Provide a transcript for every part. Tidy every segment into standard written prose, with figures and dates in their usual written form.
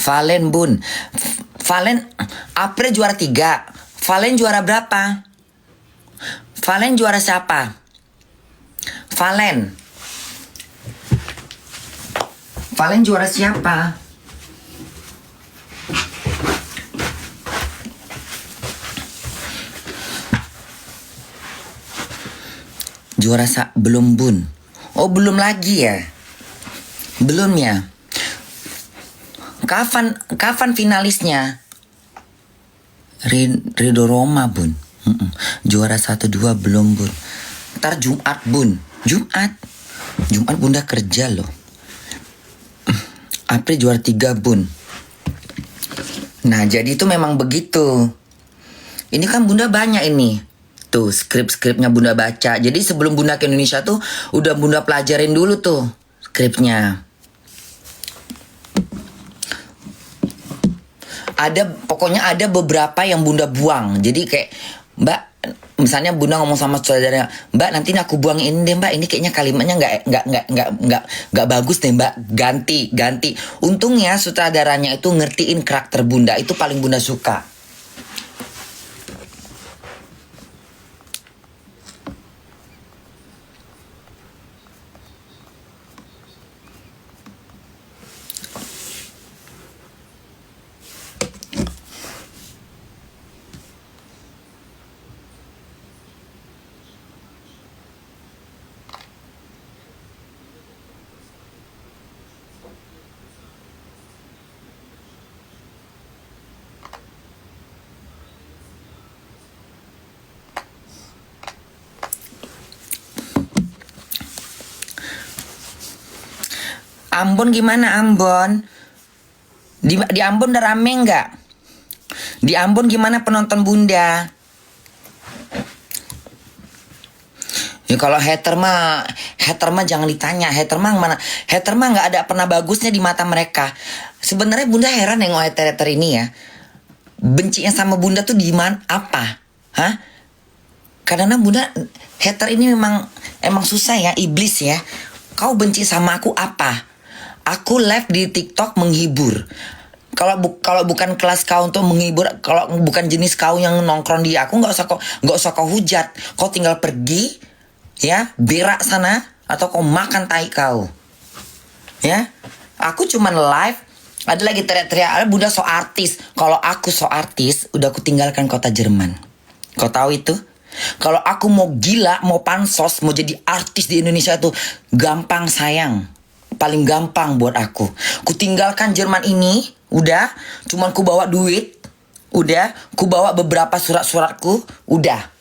Valen bun. Valen, April juara 3. Valen juara berapa? Valen juara siapa? Valen. Valen juara siapa? Belum bun. Oh belum lagi ya? Belum ya? Kapan finalisnya? Ridho Roma bun. Juara 1-2 belum bun. Ntar Jumat bun. Jumat bunda kerja loh. April juara 3 bun. Nah jadi itu memang begitu. Ini kan bunda banyak ini. Tuh skripnya bunda baca. Jadi sebelum bunda ke Indonesia tuh udah bunda pelajarin dulu tuh skripnya. Pokoknya ada beberapa yang bunda buang. Jadi kayak Mbak, misalnya bunda ngomong sama saudaranya, Mbak nanti aku buang ini deh Mbak, ini kayaknya kalimatnya nggak bagus deh Mbak, ganti. Untungnya sutradaranya itu ngertiin karakter bunda, itu paling bunda suka. Ambon gimana Ambon? Di Ambon udah rame nggak? Di Ambon gimana penonton bunda? Ya kalau hater mah jangan ditanya. Hater mah mana? Hater mah nggak ada pernah bagusnya di mata mereka. Sebenarnya bunda heran nengok hater ini ya. Bencinya sama bunda tuh di mana? Apa? Hah? Karena bunda hater ini emang susah ya, iblis ya. Kau benci sama aku apa? Aku live di TikTok menghibur. Kalau bukan kelas kau untuk menghibur, kalau bukan jenis kau yang nongkrong di aku, nggak usah kau hujat. Kau tinggal pergi, ya berak sana, atau kau makan tai kau. Ya, aku cuman live. Ada lagi teriak-teriak, bunda so artis. Kalau aku so artis, udah aku tinggalkan kota Jerman. Kau tahu itu? Kalau aku mau gila, mau pansos, mau jadi artis di Indonesia tuh gampang sayang. Paling gampang buat aku. Ku tinggalkan Jerman ini, udah. Cuman ku bawa duit, udah. Ku bawa beberapa surat-suratku, udah.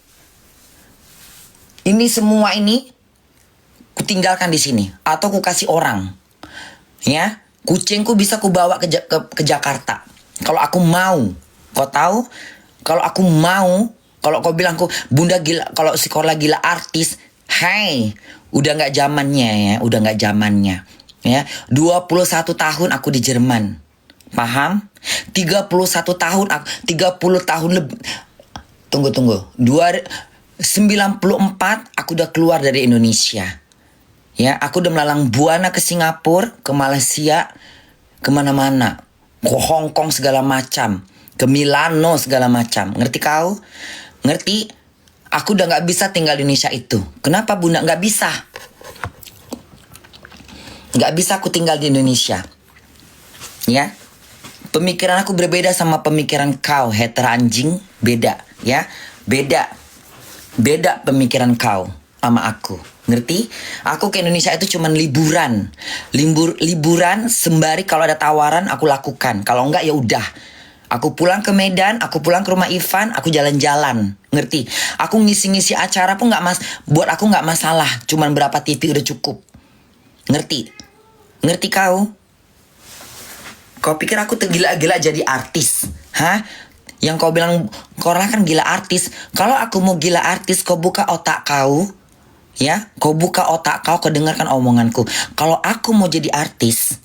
Ini semua ini ku tinggalkan di sini, atau ku kasih orang. Ya, kucingku bisa ku bawa ke Jakarta. Kalau aku mau, kau tahu? Kalau aku mau, kalau kau bilang bunda gila, kalau sekolah gila artis, hai, udah nggak zamannya ya, udah nggak zamannya. Ya, 21 tahun aku di Jerman. Paham? 31 tahun 30 tahun lebih. Tunggu. 94 aku udah keluar dari Indonesia. Ya, aku udah melalang buana ke Singapura, ke Malaysia, kemana-mana. Ke Hong Kong segala macam. Ke Milano segala macam. Ngerti kau? Ngerti? Aku udah gak bisa tinggal di Indonesia itu. Kenapa bunda gak bisa? Gak bisa aku tinggal di Indonesia. Ya. Pemikiran aku berbeda sama pemikiran kau. Hater anjing. Beda. Ya. Beda pemikiran kau sama aku. Ngerti? Aku ke Indonesia itu cuman liburan. Liburan sembari kalau ada tawaran aku lakukan. Kalau enggak ya udah. Aku pulang ke Medan, aku pulang ke rumah Ivan, aku jalan-jalan. Ngerti? Aku ngisi-ngisi acara pun buat aku nggak masalah. Cuman berapa TV udah cukup. Ngerti? Ngerti kau? Kau pikir aku tergila-gila jadi artis? Hah? Yang kau bilang kau orang kan gila artis. Kalau aku mau gila artis, kau buka otak kau. Ya, kau buka otak kau dengarkan omonganku. Kalau aku mau jadi artis,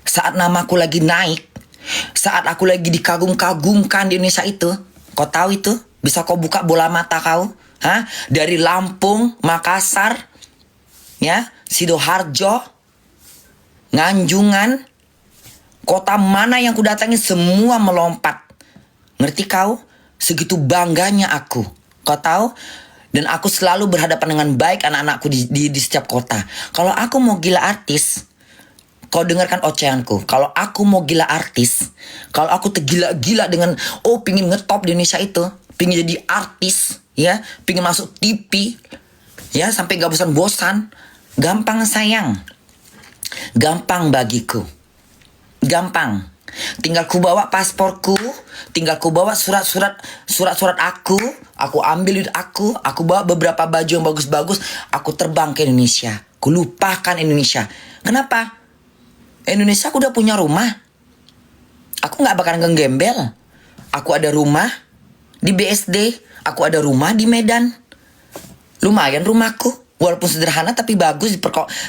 saat namaku lagi naik, saat aku lagi dikagum-kagumkan di Indonesia itu, kau tahu itu? Bisa kau buka bola mata kau? Hah? Dari Lampung, Makassar, ya, Sidoarjo, Nganjungan, Kota mana yang kudatangi semua melompat. Ngerti kau? Segitu bangganya aku. Kau tahu? Dan aku selalu berhadapan dengan baik anak-anakku di setiap kota. Kalau aku mau gila artis, kau dengarkan ocehanku. Kalau aku mau gila artis, kalau aku tergila-gila dengan pingin ngetop di Indonesia itu, pingin jadi artis, ya, pingin masuk TV, ya, sampai gak bosan-bosan, gampang sayang, gampang bagiku, gampang. Tinggal ku bawa pasporku, tinggal ku bawa surat-surat aku ambil duit aku bawa beberapa baju yang bagus-bagus, aku terbang ke Indonesia. Ku lupakan Indonesia. Kenapa? Indonesia aku udah punya rumah. Aku gak bakalan gembel. Aku ada rumah di BSD, aku ada rumah di Medan. Lumayan rumahku, walaupun sederhana tapi bagus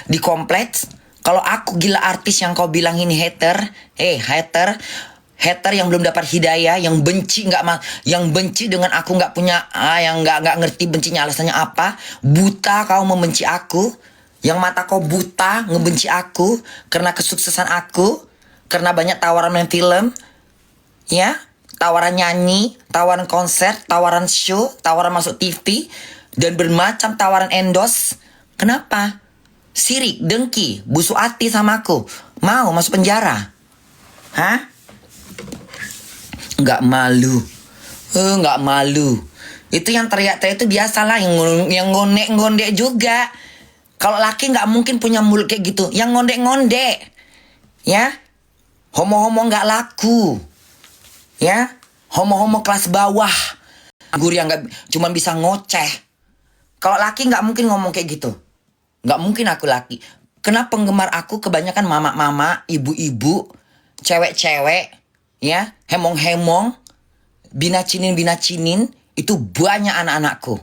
di kompleks. Kalau aku gila artis yang kau bilang ini hater, hater yang belum dapat hidayah, yang benci yang benci dengan aku nggak punya, yang nggak ngerti bencinya alasannya apa, buta kau membenci aku, yang mata kau buta ngebenci aku karena kesuksesan aku, karena banyak tawaran main film, ya, tawaran nyanyi, tawaran konser, tawaran show, tawaran masuk TV, dan bermacam tawaran endorse. Kenapa? Sirik, dengki, busuk hati sama aku. Mau masuk penjara. Hah? Nggak malu. Nggak malu. Itu yang teriak-teriak itu biasalah. Yang ngondek-ngondek juga. Kalau laki nggak mungkin punya mulut kayak gitu. Yang ngondek-ngondek. Ya. Homo-homo nggak laku. Ya. Homo-homo kelas bawah. Guru yang nggak cuma bisa ngoceh. Kalau laki nggak mungkin ngomong kayak gitu. Gak mungkin aku laki. Kenapa penggemar aku kebanyakan mama-mama, ibu-ibu, cewek-cewek, ya, hemong-hemong, binacinin, itu banyak anak-anakku.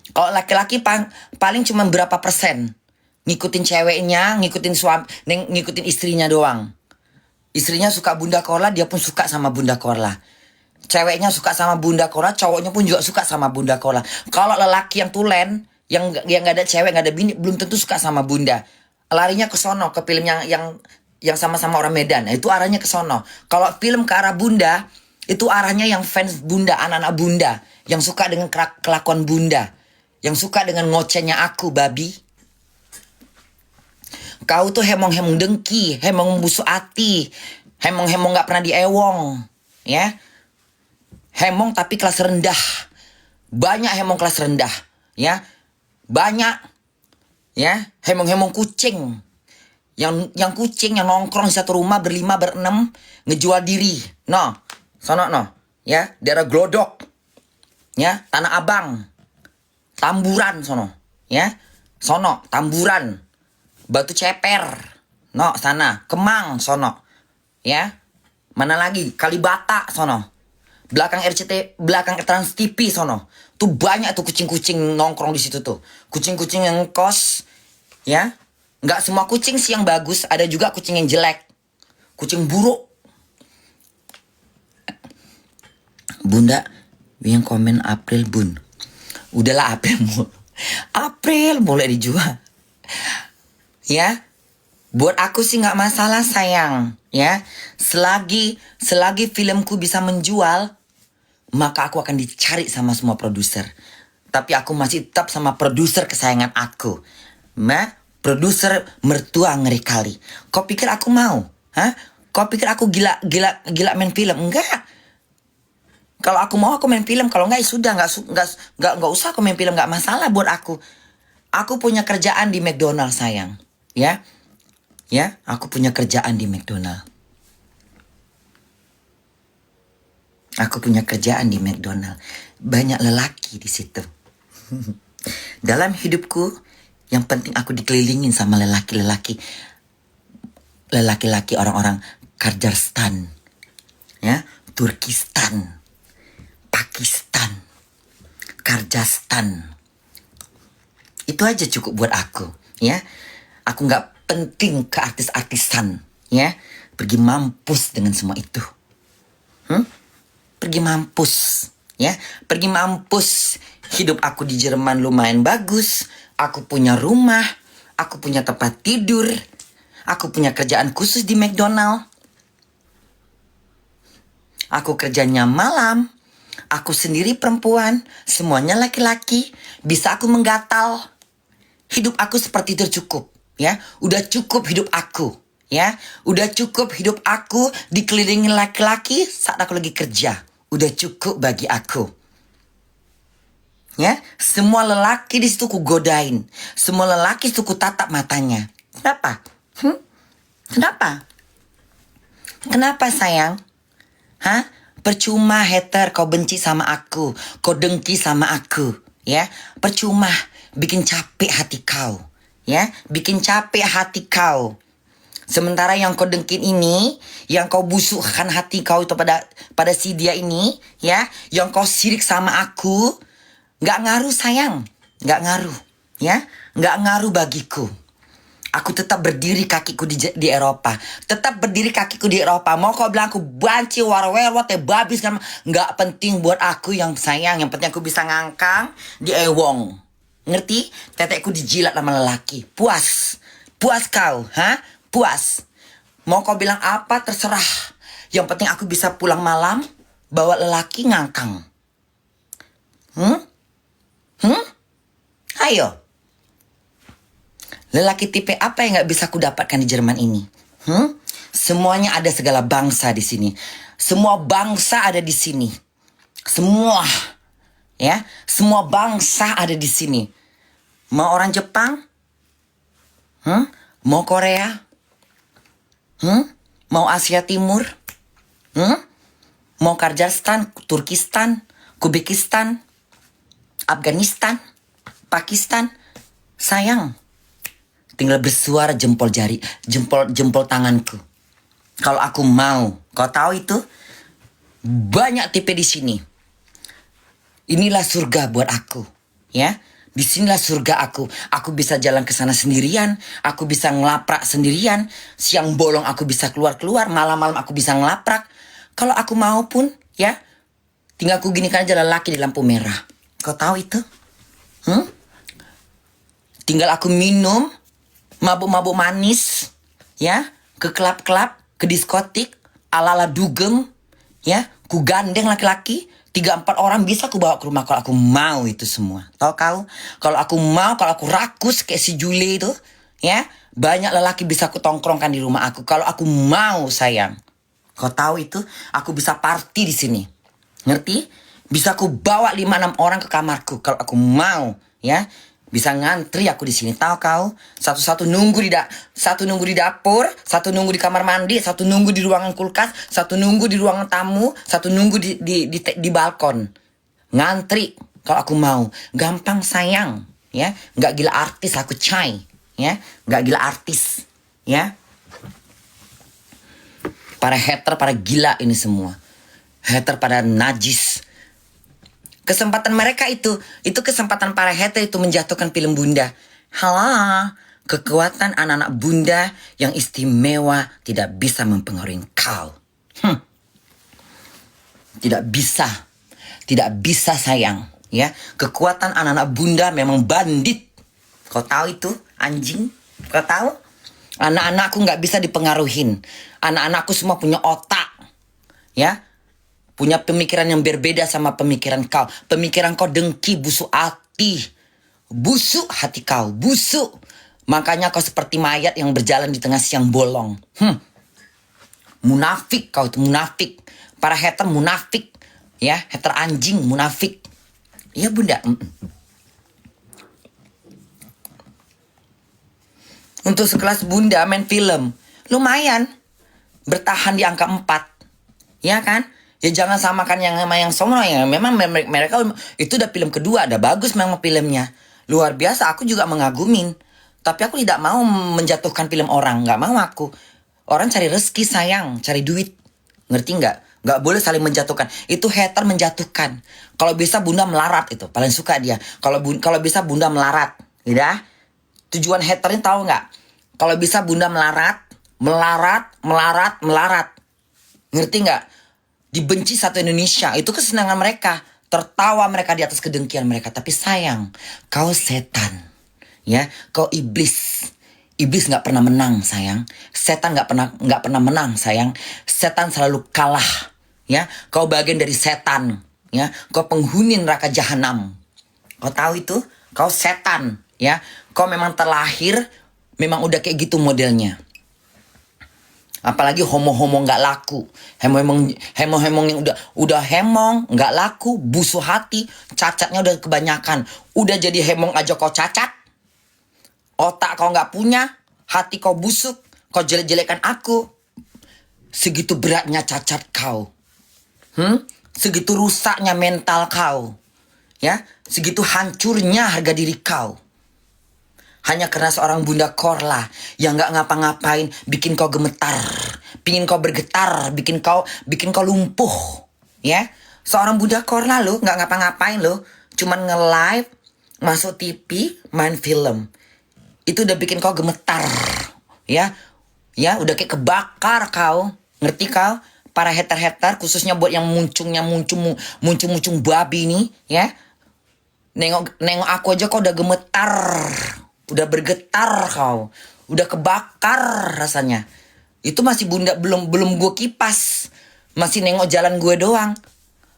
Kalau laki-laki paling cuma berapa persen ngikutin ceweknya, ngikutin istrinya doang. Istrinya suka Bunda Korla, dia pun suka sama Bunda Korla. Ceweknya suka sama Bunda Korla, cowoknya pun juga suka sama Bunda Korla. Kalau lelaki yang tulen, yang gak ada cewek, gak ada bini, belum tentu suka sama Bunda. Larinya ke sono, ke film yang sama-sama orang Medan. Itu arahnya ke sono. Kalau film ke arah Bunda, itu arahnya yang fans Bunda, anak-anak Bunda, yang suka dengan kelakuan Bunda, yang suka dengan ngocehnya aku, babi. Kau tuh hemong-hemong dengki, hemong busuk hati, hemong-hemong gak pernah diewong, ya. Hemong tapi kelas rendah. Banyak hemong kelas rendah, ya. Banyak, ya, hemong-hemong kucing, yang kucing yang nongkrong di satu rumah berlima berenam ngejual diri, sono ya, daerah Glodok, ya, Tanah Abang, Tamburan sono, ya, sono Tamburan, Batu Ceper, sana Kemang sono, ya, mana lagi Kalibata sono. Belakang RCT, belakang Trans TV sono. Tuh banyak tuh kucing-kucing nongkrong di situ tuh. Kucing-kucing yang kos, ya. Nggak semua kucing sih yang bagus, ada juga kucing yang jelek. Kucing buruk. Bunda, yang komen April bun. Udahlah April mulai dijual. Ya. Buat aku sih nggak masalah sayang, ya. Selagi filmku bisa menjual, maka aku akan dicari sama semua produser. Tapi aku masih tetap sama produser kesayangan aku. Produser mertua ngeri kali. Kau pikir aku mau? Hah? Kau pikir aku gila main film? Enggak. Kalau aku mau aku main film, kalau enggak ya sudah, enggak usah aku main film, enggak masalah buat aku. Aku punya kerjaan di McDonald sayang, ya. Ya, aku punya kerjaan di McDonald. Aku punya kerjaan di McDonald. Banyak lelaki di situ. Dalam hidupku, yang penting aku dikelilingin sama lelaki-lelaki. Lelaki-laki orang-orang Kazakhstan, ya, Turkistan, Pakistan, Kazakhstan. Itu aja cukup buat aku, ya. Aku nggak penting ke artis-artisan, ya. Pergi mampus dengan semua itu. Pergi mampus, ya. Pergi mampus. Hidup aku di Jerman lumayan bagus. Aku punya rumah, aku punya tempat tidur, aku punya kerjaan khusus di McDonald. Aku kerjanya malam. Aku sendiri perempuan, semuanya laki-laki. Bisa aku menggatal. Hidup aku seperti itu cukup, ya. Udah cukup hidup aku, ya. Udah cukup hidup aku dikelilingi laki-laki saat aku lagi kerja. Udah cukup bagi aku. Ya, semua lelaki di situ ku godain. Semua lelaki itu ku tatap matanya. Kenapa? Kenapa? Kenapa sayang? Hah? Percuma hater kau benci sama aku. Kau dengki sama aku. Ya, percuma. Bikin capek hati kau. Ya, bikin capek hati kau. Sementara yang kau dengkin ini, yang kau busukkan hati kau itu pada si dia ini, ya, yang kau sirik sama aku, nggak ngaruh sayang, nggak ngaruh, ya, nggak ngaruh bagiku. Aku tetap berdiri kakiku di Eropa. Tetap berdiri kakiku di Eropa. Mau kau bilang aku banci, warwerwat, babis. Nggak penting buat aku yang sayang. Yang penting aku bisa ngangkang di ewong. Ngerti? Tetekku dijilat sama lelaki. Puas. Puas kau. Ha? Puas. Mau kau bilang apa terserah. Yang penting aku bisa pulang malam. Bawa lelaki ngangkang. Ayo. Lelaki tipe apa yang gak bisa aku dapatkan di Jerman ini? Semuanya ada, segala bangsa di sini. Semua bangsa ada di sini. Semua. Ya, semua bangsa ada di sini. Mau orang Jepang? Mau Korea? Mau Asia Timur? Mau Kazakhstan, Turkistan, Uzbekistan, Afghanistan, Pakistan? Sayang. Tinggal bersuara jempol jari, jempol tanganku. Kalau aku mau, kau tahu itu? Banyak tipe di sini. Inilah surga buat aku, ya. Disinilah surga aku. Aku bisa jalan ke sana sendirian. Aku bisa ngelaprak sendirian. Siang bolong aku bisa keluar-keluar. Malam-malam aku bisa ngelaprak. Kalau aku mau pun, ya. Tinggal aku ginikan aja lelaki di lampu merah. Kau tahu itu? Tinggal aku minum. Mabuk-mabuk manis, ya, ke klub-klub, ke diskotik, ala-ala dugem, ya, ku gandeng laki-laki, 3-4 orang bisa ku bawa ke rumah kalau aku mau itu semua. Tahu kau? Kalau aku mau, kalau aku rakus kayak si Jule itu, ya, banyak lelaki bisa ku tongkrongkan di rumah aku. Kalau aku mau sayang. Kau tahu itu? Aku bisa party di sini. Ngerti? Bisa ku bawa 5-6 orang ke kamarku kalau aku mau, ya. Bisa ngantri aku di sini, tahu kau? Satu nunggu di dapur, satu nunggu di kamar mandi, satu nunggu di ruangan kulkas, satu nunggu di ruangan tamu, satu nunggu di balkon. Ngantri kalau aku mau. Gampang sayang, ya. Nggak gila artis aku Cai, ya. Nggak gila artis, ya. Para hater, para gila ini semua. Hater pada najis. Kesempatan mereka itu kesempatan para hater itu menjatuhkan film Bunda. Halah, kekuatan anak-anak Bunda yang istimewa tidak bisa mempengaruhi kau. Tidak bisa sayang. Ya, kekuatan anak-anak Bunda memang bandit. Kau tahu itu, anjing? Kau tahu? Anak-anakku nggak bisa dipengaruhin. Anak-anakku semua punya otak, ya. Punya pemikiran yang berbeda sama pemikiran kau. Pemikiran kau dengki, busuk hati. Busuk hati kau, busuk. Makanya kau seperti mayat yang berjalan di tengah siang bolong. Munafik kau itu, munafik. Para hater munafik. Ya, hater anjing, munafik. Iya Bunda. Untuk sekelas Bunda main film, lumayan. Bertahan di angka 4. Ya kan? Ya jangan samakan yang sama yang Songro ya. Memang mereka itu udah film kedua, udah bagus memang filmnya. Luar biasa, aku juga mengagumin. Tapi aku tidak mau menjatuhkan film orang, nggak mau aku. Orang cari rezeki sayang, cari duit. Ngerti nggak? Nggak boleh saling menjatuhkan. Itu hater menjatuhkan. Kalau bisa Bunda melarat itu, paling suka dia. Kalau bisa Bunda melarat, ya. Tujuan haternya tahu nggak? Kalau bisa Bunda melarat. Ngerti nggak? Dibenci satu Indonesia, itu kesenangan mereka. Tertawa mereka di atas kedengkian mereka. Tapi sayang, kau setan, ya, kau iblis. Iblis nggak pernah menang sayang. Setan nggak pernah menang sayang. Setan selalu kalah, Ya, kau bagian dari setan. Ya, kau penghuni neraka jahanam. Kau tahu itu? Kau setan. Ya, kau memang terlahir memang udah kayak gitu modelnya. Apalagi homo-homo nggak laku, hemong yang udah hemong nggak laku, busuk hati, cacatnya udah kebanyakan. Udah jadi hemong aja kau cacat, otak kau nggak punya, hati kau busuk, kau jelek-jelekan aku. Segitu beratnya cacat kau, segitu rusaknya mental kau, ya, segitu hancurnya harga diri kau. Hanya karena seorang Bunda Korla yang gak ngapa-ngapain bikin kau gemetar, pingin kau bergetar, bikin kau lumpuh, ya. Seorang Bunda Korla lo gak ngapa-ngapain lo, cuman nge-live, masuk TV, main film. Itu udah bikin kau gemetar, ya. Ya, udah kayak kebakar kau. Ngerti kau? Para hater-hater khususnya buat yang muncung babi nih, ya. Nengok aku aja kau udah gemetar. Udah bergetar kau. Udah kebakar rasanya. Itu masih Bunda belum gue kipas. Masih nengok jalan gue doang.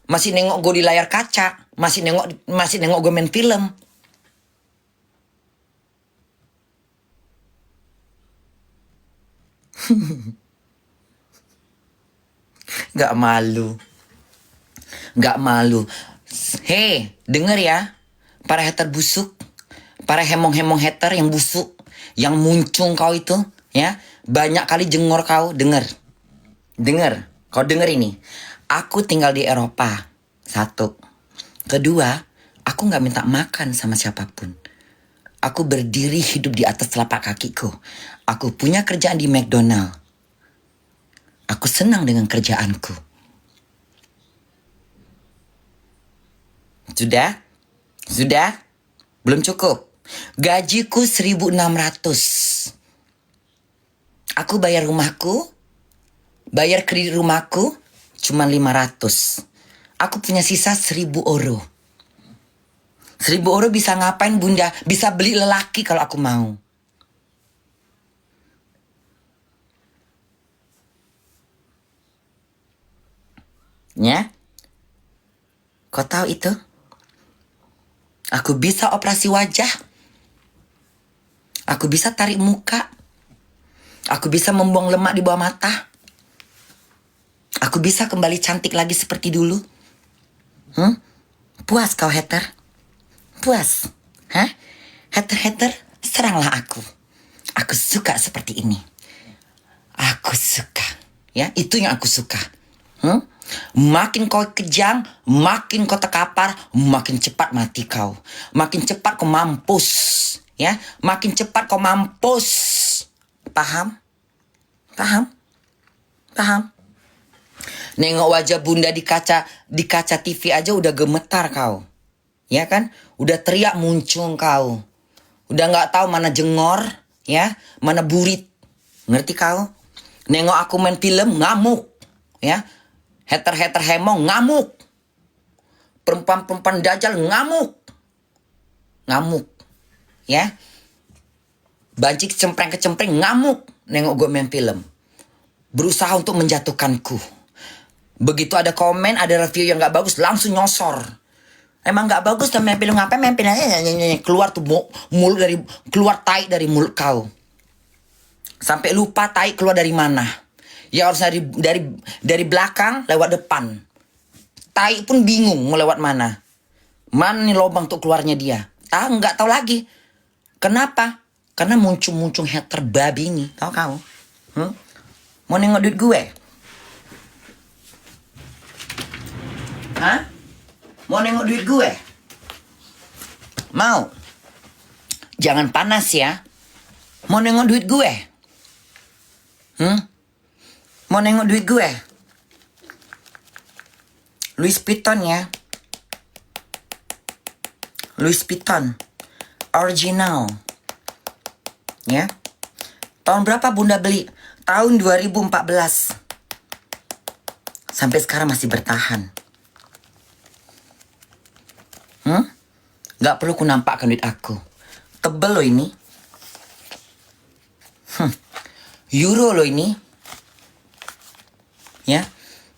Masih nengok gue di layar kaca. Masih nengok gue main film. Gak malu. Gak malu. Hei, denger ya. Para hater busuk. Para hemong-hemong hater yang busuk, yang muncung kau itu, ya, banyak kali jengor kau, denger, kau denger ini. Aku tinggal di Eropa, satu. Kedua, aku nggak minta makan sama siapapun. Aku berdiri hidup di atas telapak kakiku. Aku punya kerjaan di McDonald. Aku senang dengan kerjaanku. Sudah, belum cukup. Gajiku 1.600. Aku bayar rumahku, bayar kredit rumahku cuma 500. Aku punya sisa 1.000 euro. 1.000 euro bisa ngapain Bunda? Bisa beli lelaki kalau aku mau. Ya? Kau tahu itu? Aku bisa operasi wajah. Aku bisa tarik muka. Aku bisa membuang lemak di bawah mata. Aku bisa kembali cantik lagi seperti dulu. Puas kau hater? Puas? Hah? Hater-hater, seranglah aku. Aku suka seperti ini. Aku suka. Ya, itu yang aku suka. Makin kau kejam, makin kau terkapar, makin cepat mati kau. Makin cepat kau mampus. Ya, makin cepat kau mampus. Paham? Nengok wajah Bunda di kaca TV aja udah gemetar kau. Ya kan? Udah teriak muncung kau. Udah nggak tahu mana jengor, ya, mana burit. Ngerti kau? Nengok aku main film ngamuk. Ya. Hater-hater hemong ngamuk. Perempuan-perempuan dajal ngamuk. Ya, banci kecempreng ngamuk nengok gue main film, berusaha untuk menjatuhkanku. Begitu ada komen, ada review yang gak bagus, langsung nyosor. Emang gak bagus tuh main film, ngapain main film aja, keluar tuh mulut keluar tai dari mulut kau, sampai lupa tai keluar dari mana. Ya harus dari belakang lewat depan. Tai pun bingung mau lewat mana. Mana nih lubang untuk keluarnya dia? Nggak tahu lagi. Kenapa? Karena muncung hater babi ini. Tahu kau? Mau nengok duit gue? Hah? Mau nengok duit gue? Mau? Jangan panas ya. Mau nengok duit gue? Mau nengok duit gue? Louis Vuitton ya. Louis Vuitton. Original. Ya. Tahun berapa Bunda beli? Tahun 2014. Sampai sekarang masih bertahan. Gak perlu ku nampakkan duit aku. Tebel loh ini. Euro loh ini. Ya.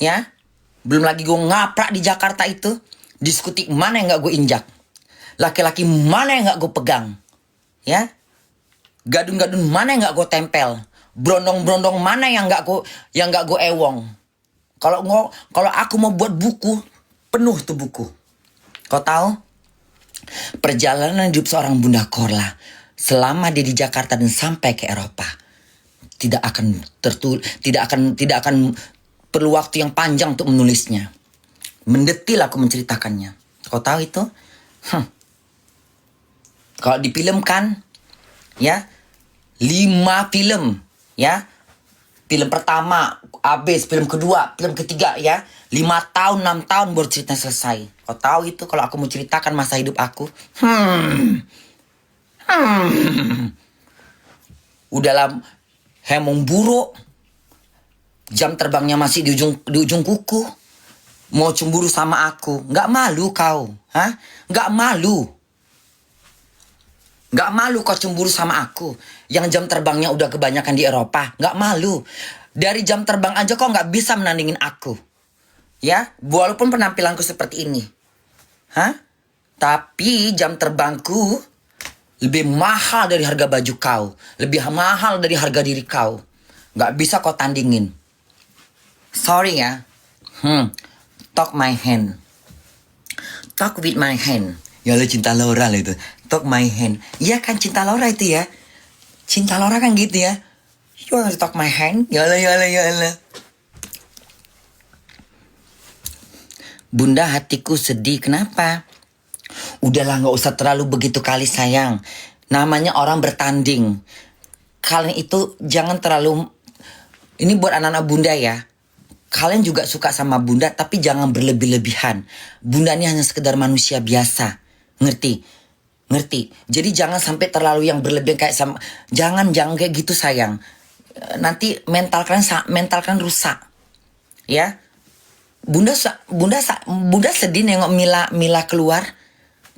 Ya, belum lagi gue ngaprak di Jakarta itu. Diskuti mana yang gak gue injak. Laki-laki mana yang gak gue pegang. Ya, gadun-gadun mana yang gak gue tempel. Brondong-brondong mana yang gak gue ewong. Kalau aku mau buat buku, penuh tuh buku. Kau tahu? Perjalanan hidup seorang Bunda Korla selama dia di Jakarta dan sampai ke Eropa tidak akan perlu waktu yang panjang untuk menulisnya. Mendetil aku menceritakannya. Kau tahu itu? Kalau difilmkan, ya, 5 film, ya. Film pertama habis, film kedua, film ketiga, ya. 5 tahun, 6 tahun baru cerita selesai. Kau tahu itu kalau aku mau ceritakan masa hidup aku? Udah lah, hemong buruk. Jam terbangnya masih di ujung kuku. Mau cemburu sama aku. Nggak malu kau? Hah? Nggak malu? Nggak malu kau cemburu sama aku? Yang jam terbangnya udah kebanyakan di Eropa. Nggak malu? Dari jam terbang aja kau nggak bisa menandingin aku. Ya? Walaupun penampilanku seperti ini. Hah? Tapi jam terbangku lebih mahal dari harga baju kau. Lebih mahal dari harga diri kau. Nggak bisa kau tandingin. Sorry ya. Talk my hand. Talk with my hand. Ya lo cinta Laura lah itu. Talk my hand. Iya kan cinta Laura itu ya. Cinta Laura kan gitu ya. You want to talk my hand? Ya Allah. Bunda, hatiku sedih. Kenapa? Udahlah, gak usah terlalu begitu kali sayang. Namanya orang bertanding. Kalian itu jangan terlalu... Ini buat anak-anak Bunda ya. Kalian juga suka sama Bunda, tapi jangan berlebih-lebihan. Bunda ini hanya sekedar manusia biasa. Ngerti? Jadi jangan sampai terlalu yang berlebihan kayak sama... Jangan kayak gitu sayang. Nanti mental kalian rusak. Ya. Bunda sedih nengok Mila keluar.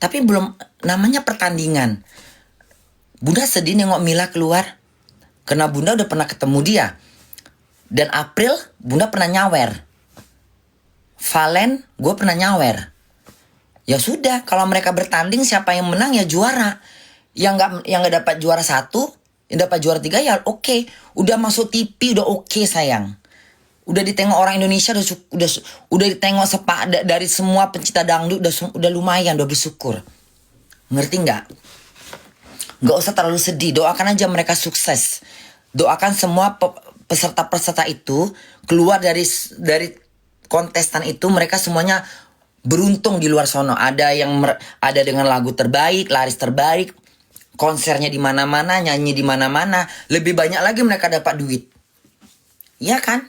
Tapi belum, namanya pertandingan. Bunda sedih nengok Mila keluar. Karena Bunda udah pernah ketemu dia. Dan April, Bunda pernah nyawer. Valen, gue pernah nyawer. Ya sudah, kalau mereka bertanding siapa yang menang ya juara. Yang nggak dapat juara 1, yang dapat juara 3 ya oke. Udah masuk TV udah oke sayang. Udah ditengok orang Indonesia udah ditengok dari semua pencinta dangdut udah lumayan, udah bersyukur. Ngerti nggak? Nggak usah terlalu sedih, doakan aja mereka sukses. Doakan semua peserta-peserta itu keluar dari kontestan itu, mereka semuanya beruntung di luar sono. Ada dengan lagu terbaik, laris terbaik, konsernya di mana-mana, nyanyi di mana-mana. Lebih banyak lagi mereka dapat duit. Iya kan?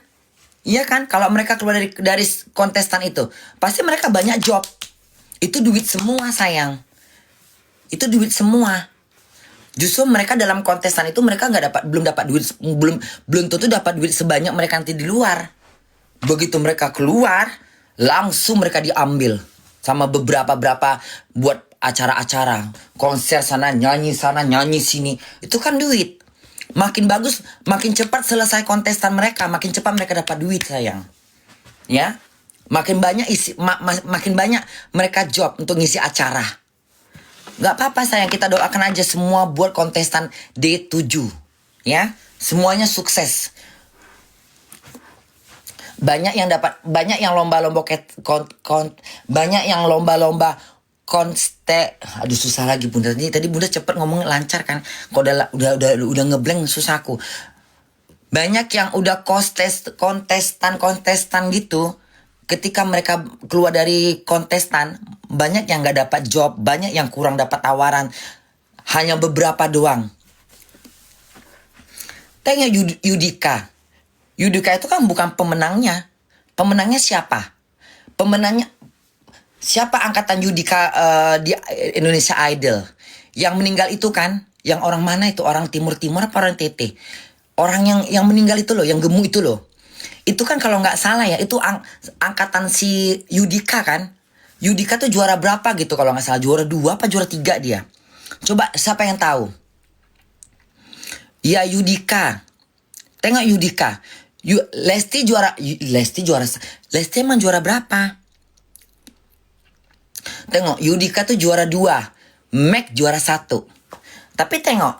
Iya kan? Kalau mereka keluar dari kontestan itu, pasti mereka banyak job. Itu duit semua sayang. Itu duit semua. Justru mereka dalam kontestan itu mereka belum dapat duit, belum tentu dapat duit sebanyak mereka nanti di luar. Begitu mereka keluar, langsung mereka diambil sama beberapa buat acara-acara, konser sana nyanyi sini. Itu kan duit. Makin bagus, makin cepat selesai kontestan mereka, makin cepat mereka dapat duit sayang. Ya, makin banyak makin banyak mereka job untuk ngisi acara. Gak apa-apa sayang, kita doakan aja semua buat kontestan D7. Ya, semuanya sukses. Banyak yang lomba-lomba aduh susah lagi Bunda. Tadi Bunda cepet ngomong lancar kan. Kok udah ngeblank susahku. Banyak yang udah kontestan gitu. Ketika mereka keluar dari kontestan, banyak yang gak dapat job, banyak yang kurang dapat tawaran. Hanya beberapa doang. Tanya Yudika. Yudika itu kan bukan pemenangnya. Pemenangnya siapa? Siapa angkatan Yudika di Indonesia Idol? Yang meninggal itu kan? Yang orang mana itu? Orang Timur apa orang TT? Orang yang meninggal itu loh, yang gemuk itu loh. Itu kan kalau nggak salah ya, itu angkatan si Yudika kan? Yudika tuh juara berapa gitu kalau nggak salah? Juara 2 apa juara 3 dia? Coba siapa yang tahu? Ya Yudika. Tengok Yudika. Lesti juara, Lesti emang juara berapa? Tengok, Yudika tuh juara 2, Meg juara 1. Tapi tengok,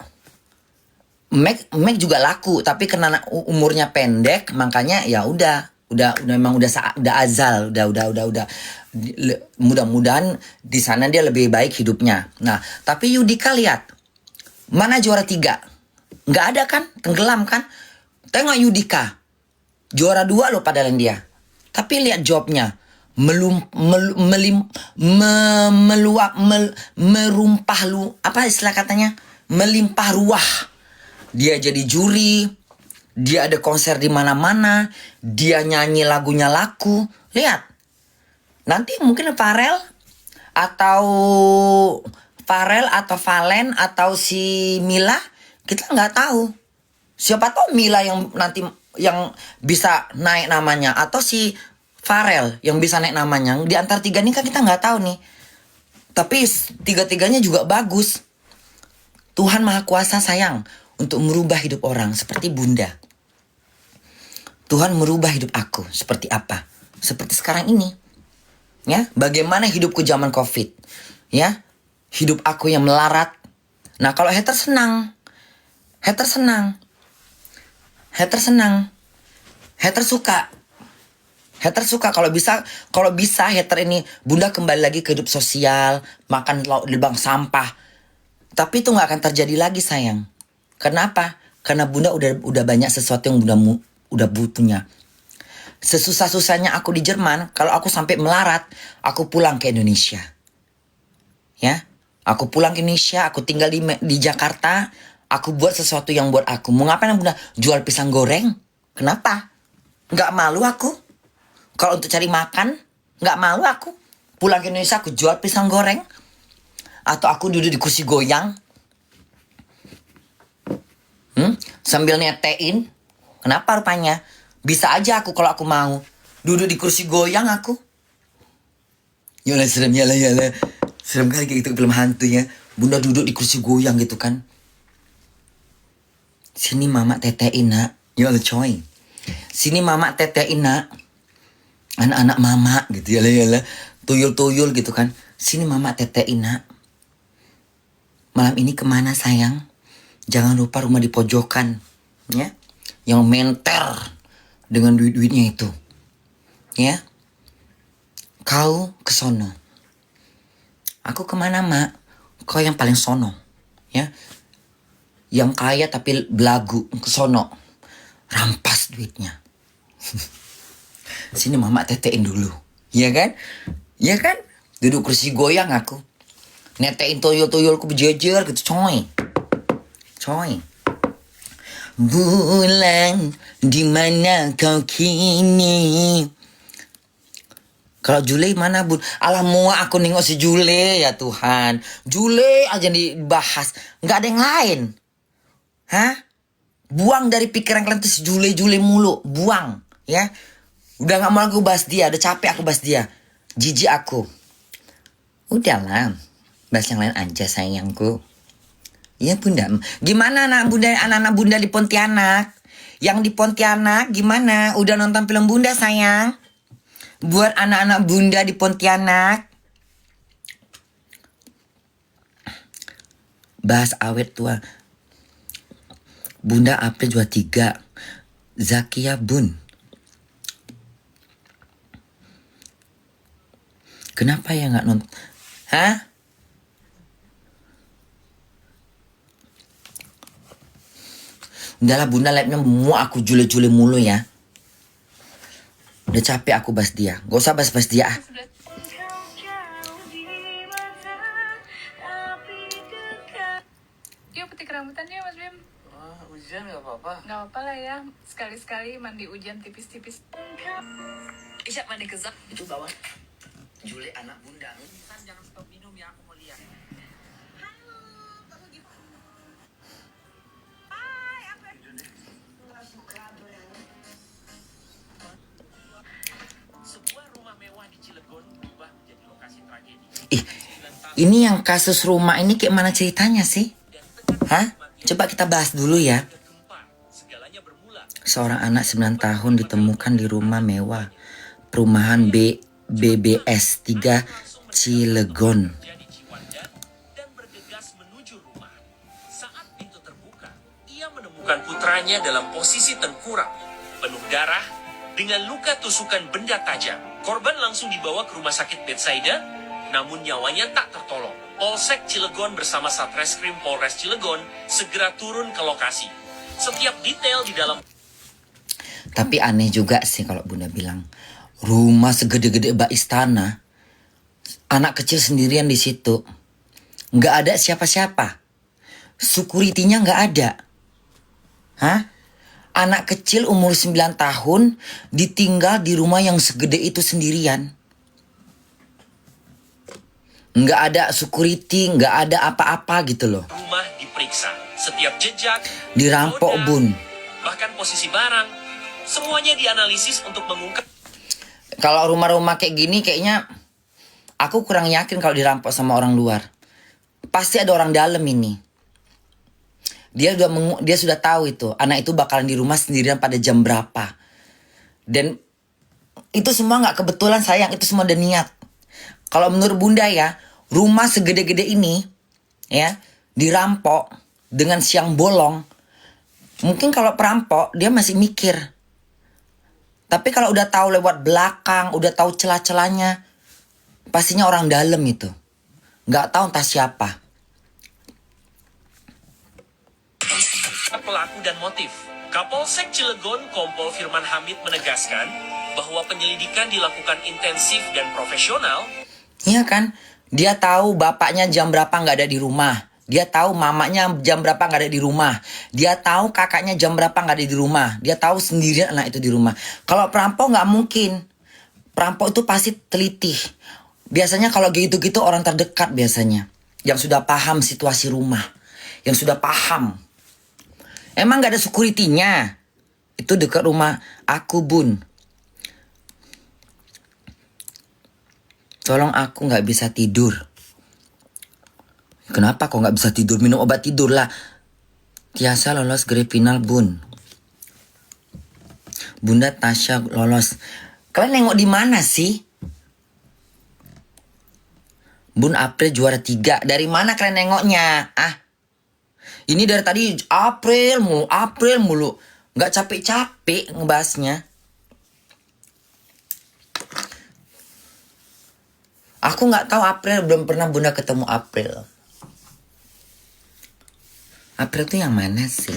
Meg juga laku, tapi karena umurnya pendek, makanya ya udah memang udah azal, udah. Mudah-mudahan di sana dia lebih baik hidupnya. Nah, tapi Yudika lihat, mana juara 3? Nggak ada kan, tenggelam kan? Tengok Yudika, juara 2 loh padahal dia. Tapi lihat jobnya, melimpah ruah. Dia jadi juri, dia ada konser di mana-mana, dia nyanyi lagunya laku. Lihat, nanti mungkin Farel atau Valen atau si Mila, kita nggak tahu. Siapa tahu Mila yang nanti yang bisa naik namanya, atau si Farel yang bisa naik namanya. Di antara 3 ini kan kita nggak tahu nih. Tapi 3-3-nya juga bagus. Tuhan Maha Kuasa sayang untuk merubah hidup orang seperti Bunda. Tuhan merubah hidup aku seperti apa? Seperti sekarang ini. Ya, bagaimana hidupku zaman Covid? Ya, hidup aku yang melarat. Nah, kalau hater senang. Hater suka kalau bisa hater ini, Bunda kembali lagi ke hidup sosial, makan lauk di bank sampah. Tapi itu nggak akan terjadi lagi sayang. Kenapa? Karena Bunda udah banyak sesuatu yang Bunda udah punya. Sesusah-susahnya aku di Jerman, kalau aku sampai melarat, aku pulang ke Indonesia. Ya, aku pulang ke Indonesia, aku tinggal di Jakarta, aku buat sesuatu yang buat aku. Mau ngapain Bunda? Jual pisang goreng? Kenapa? Nggak malu aku? Kalau untuk cari makan, nggak malu aku? Pulang ke Indonesia, aku jual pisang goreng? Atau aku duduk di kursi goyang? Sambil netein? Kenapa rupanya? Bisa aja aku kalau aku mau. Duduk di kursi goyang aku. Yalah serem, yalah. Serem kali kayak gitu film hantu ya. Bunda duduk di kursi goyang gitu kan. Sini mama tetein nak. Yalah coy. Sini mama tetein nak. Anak-anak mama gitu yalah. Tuyul-tuyul gitu kan. Sini mama tetein nak. Malam ini kemana sayang? Jangan lupa rumah di pojokan. Ya. Yang menter. Dengan duit-duitnya itu. Ya. Kau ke sono. Aku kemana mak? Kau yang paling sono. Ya. Yang kaya tapi belagu. Ke sono. Rampas duitnya. Sini mama tetein dulu. Iya kan? Iya kan? Duduk kursi goyang aku. Netein tuyul-tuyulku berjejer gitu coy. Bulan di mana kau kini? Kalau Jule mana bun? Alah muak aku nengok si Jule ya Tuhan. Jule aja dibahas, nggak ada yang lain. Hah? Buang dari pikiran kalian tuh si Jule mulu, buang ya. Udah nggak mau aku bahas dia, udah capek aku bahas dia. Jijik aku. Udahlah, bahas yang lain aja sayangku. Iya Bunda. Gimana anak-anak Bunda di Pontianak? Yang di Pontianak gimana? Udah nonton film Bunda sayang? Buat anak-anak Bunda di Pontianak. Bahas awet tua. Bunda April 23. Zakia Bun. Kenapa ya nggak nonton? Hah? Udahlah Bunda, live-nya mau aku jule-jule mulu ya. Udah capek aku bahas dia. Gak usah bahas dia. Yuk petik rambutan ya Mas Bim. Hujan gak apa-apa. Gak apa-apa lah ya. Sekali-sekali mandi hujan tipis-tipis. Isyak mandi kezak. Itu bawa. Jule anak Bunda. Jangan stop minum ya, aku mau lihat. Ini yang kasus rumah ini kayak mana ceritanya sih? Hah? Coba kita bahas dulu ya. seorang anak 9 tahun ditemukan di rumah mewah perumahan BBS 3 Cilegon. Dan bergegas menuju rumah. Saat pintu terbuka, ia menemukan putranya dalam posisi tengkurap, penuh darah, dengan luka tusukan benda tajam. Korban langsung dibawa ke rumah sakit Bethsaida, namun nyawanya tak tertolong. Polsek Cilegon bersama Satreskrim Polres Cilegon segera turun ke lokasi. Setiap detail di dalam... Tapi aneh juga sih kalau Bunda bilang, rumah segede-gede bak istana, anak kecil sendirian di situ, nggak ada siapa-siapa, security-nya nggak ada. Hah? Anak kecil umur 9 tahun ditinggal di rumah yang segede itu sendirian. Nggak ada security, nggak ada apa-apa gitu loh. Rumah diperiksa, setiap jejak, Dirampok, noda, Bun. bahkan posisi barang, semuanya dianalisis untuk mengungkap. Kalau rumah-rumah kayak gini kayaknya aku kurang yakin kalau dirampok sama orang luar. Pasti ada orang dalam ini. Dia sudah tahu itu, anak itu bakalan di rumah sendirian pada jam berapa. Dan itu semua nggak kebetulan sayang, itu semua ada niat. Kalau menurut Bunda ya, rumah segede-gede ini ya dirampok dengan siang bolong. Mungkin kalau perampok dia masih mikir. Tapi kalau udah tahu lewat belakang, udah tahu celah-celahnya, pastinya orang dalam itu. Nggak tahu entah siapa. Pelaku dan motif. Kapolsek Cilegon Kompol Firman Hamid menegaskan bahwa penyelidikan dilakukan intensif dan profesional. Iya kan? Dia tahu bapaknya jam berapa nggak ada di rumah. Dia tahu mamanya jam berapa nggak ada di rumah. Dia tahu kakaknya jam berapa nggak ada di rumah. Dia tahu sendirian anak itu di rumah. Kalau perampok nggak mungkin. Perampok itu pasti teliti. Biasanya kalau gitu-gitu orang terdekat biasanya. Yang sudah paham situasi rumah. Yang sudah paham. Emang nggak ada security-nya. Itu dekat rumah aku, Bun. Tolong aku nggak bisa tidur. Kenapa kok nggak bisa tidur? Minum obat tidur lah. Tiasa lolos grade final, Bun. Bunda Tasya lolos. Kalian nengok di mana sih? Bun April juara 3. Dari mana kalian nengoknya? Ini dari tadi April mulu. Nggak capek-capek ngebahasnya. Aku nggak tahu April, belum pernah Bunda ketemu April. April tuh yang mana sih?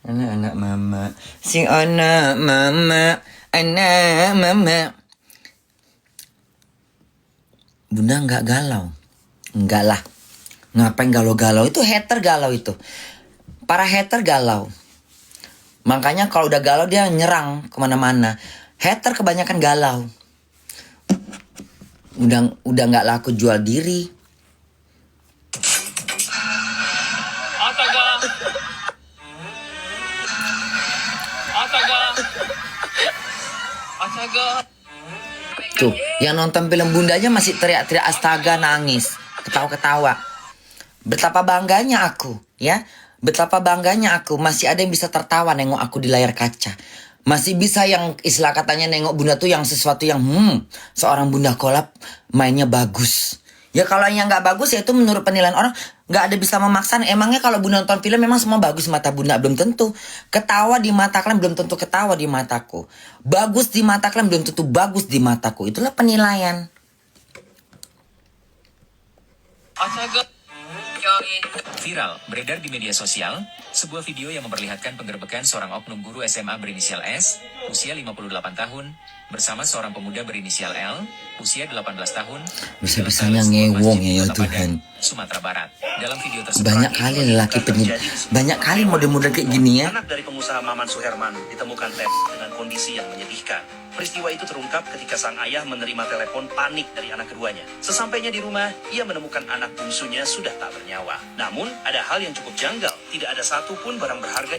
Anak-anak mama. Si anak mama. Anak mama. Bunda nggak galau. Enggak lah. Ngapain galau-galau? Itu hater galau itu. Para hater galau. Makanya kalau udah galau dia nyerang kemana-mana. Hater kebanyakan galau. Udah nggak laku jual diri. Astaga. Tuh, yang nonton film Bunda aja masih teriak-teriak astaga, nangis, ketawa-ketawa. Betapa bangganya aku, ya. Betapa bangganya aku masih ada yang bisa tertawa nengok aku di layar kaca. Masih bisa yang istilah katanya nengok Bunda tuh yang sesuatu yang seorang Bunda Kolap mainnya bagus. Ya kalau yang nggak bagus ya itu menurut penilaian orang, nggak ada bisa memaksa. Emangnya kalau Bunda nonton film memang semua bagus mata Bunda? Belum tentu. Ketawa di mata kalian belum tentu ketawa di mataku. Bagus di mata kalian belum tentu bagus di mataku. Itulah penilaian. Viral, beredar di media sosial, sebuah video yang memperlihatkan penggerbekan seorang oknum guru SMA berinisial S, usia 58 tahun, bersama seorang pemuda berinisial L, usia 18 tahun. Bisa-bisanya ngewong ya Tuhan. Sumatera Barat. Dalam video tersebut, Banyak kali lelaki banyak kali model-model kayak gini ya. Anak dari pengusaha Maman Suherman ditemukan tewas dengan kondisi yang menyedihkan. Peristiwa itu terungkap ketika sang ayah menerima telepon panik dari anak keduanya. Sesampainya di rumah, ia menemukan anak bungsunya sudah tak bernyawa. Namun, ada hal yang cukup janggal. Tidak ada satupun barang berharga.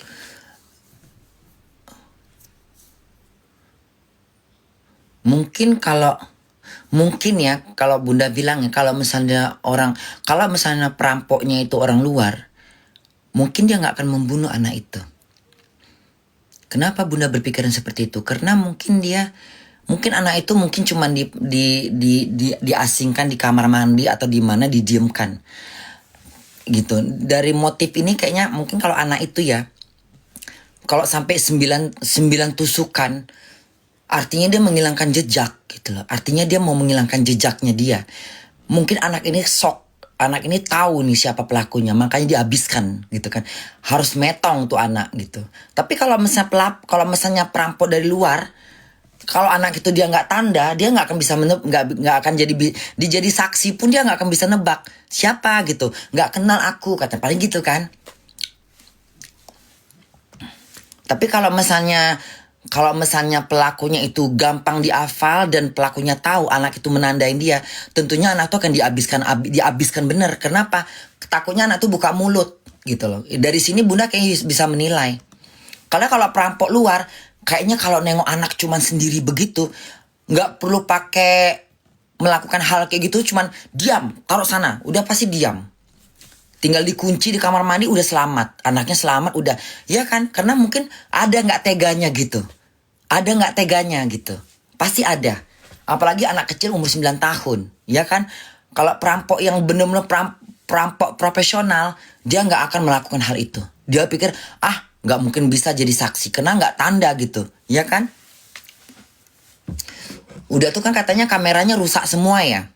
Mungkin ya kalau Bunda bilang ya, kalau misalnya perampoknya itu orang luar, mungkin dia nggak akan membunuh anak itu. Kenapa Bunda berpikiran seperti itu? Karena mungkin anak itu mungkin cuma diasingkan di kamar mandi atau di mana didiamkan. Gitu. Dari motif ini kayaknya mungkin kalau anak itu ya, kalau sampai 9 tusukan, artinya dia menghilangkan jejak gitu loh. Artinya dia mau menghilangkan jejaknya dia. Mungkin anak ini shock. Anak ini tahu nih siapa pelakunya, makanya dihabiskan gitu kan. Harus metong tuh anak gitu. Tapi kalau misalnya perampok dari luar, kalau anak itu dia nggak tanda, dia nggak akan bisa nggak akan jadi saksi pun dia nggak akan bisa nebak siapa gitu. Nggak kenal aku, kata paling gitu kan. Tapi kalau misalnya pelakunya itu gampang dihafal dan pelakunya tahu anak itu menandain dia, tentunya anak itu akan dihabiskan bener. Kenapa? Takutnya anak itu buka mulut gitu loh. Dari sini Bunda kayaknya bisa menilai. Karena kalau perampok luar, kayaknya kalau nengok anak cuman sendiri begitu, nggak perlu pakai melakukan hal kayak gitu, cuman diam, taruh sana, udah pasti diam. Tinggal dikunci di kamar mandi udah selamat. Anaknya selamat udah. Ya kan? Karena mungkin ada gak teganya gitu. Ada gak teganya gitu. Pasti ada. Apalagi anak kecil umur 9 tahun. Ya kan? Kalau perampok yang benar-benar perampok profesional, dia gak akan melakukan hal itu. Dia pikir, gak mungkin bisa jadi saksi. Karena gak tanda gitu. Ya kan? Udah tuh kan katanya kameranya rusak semua ya.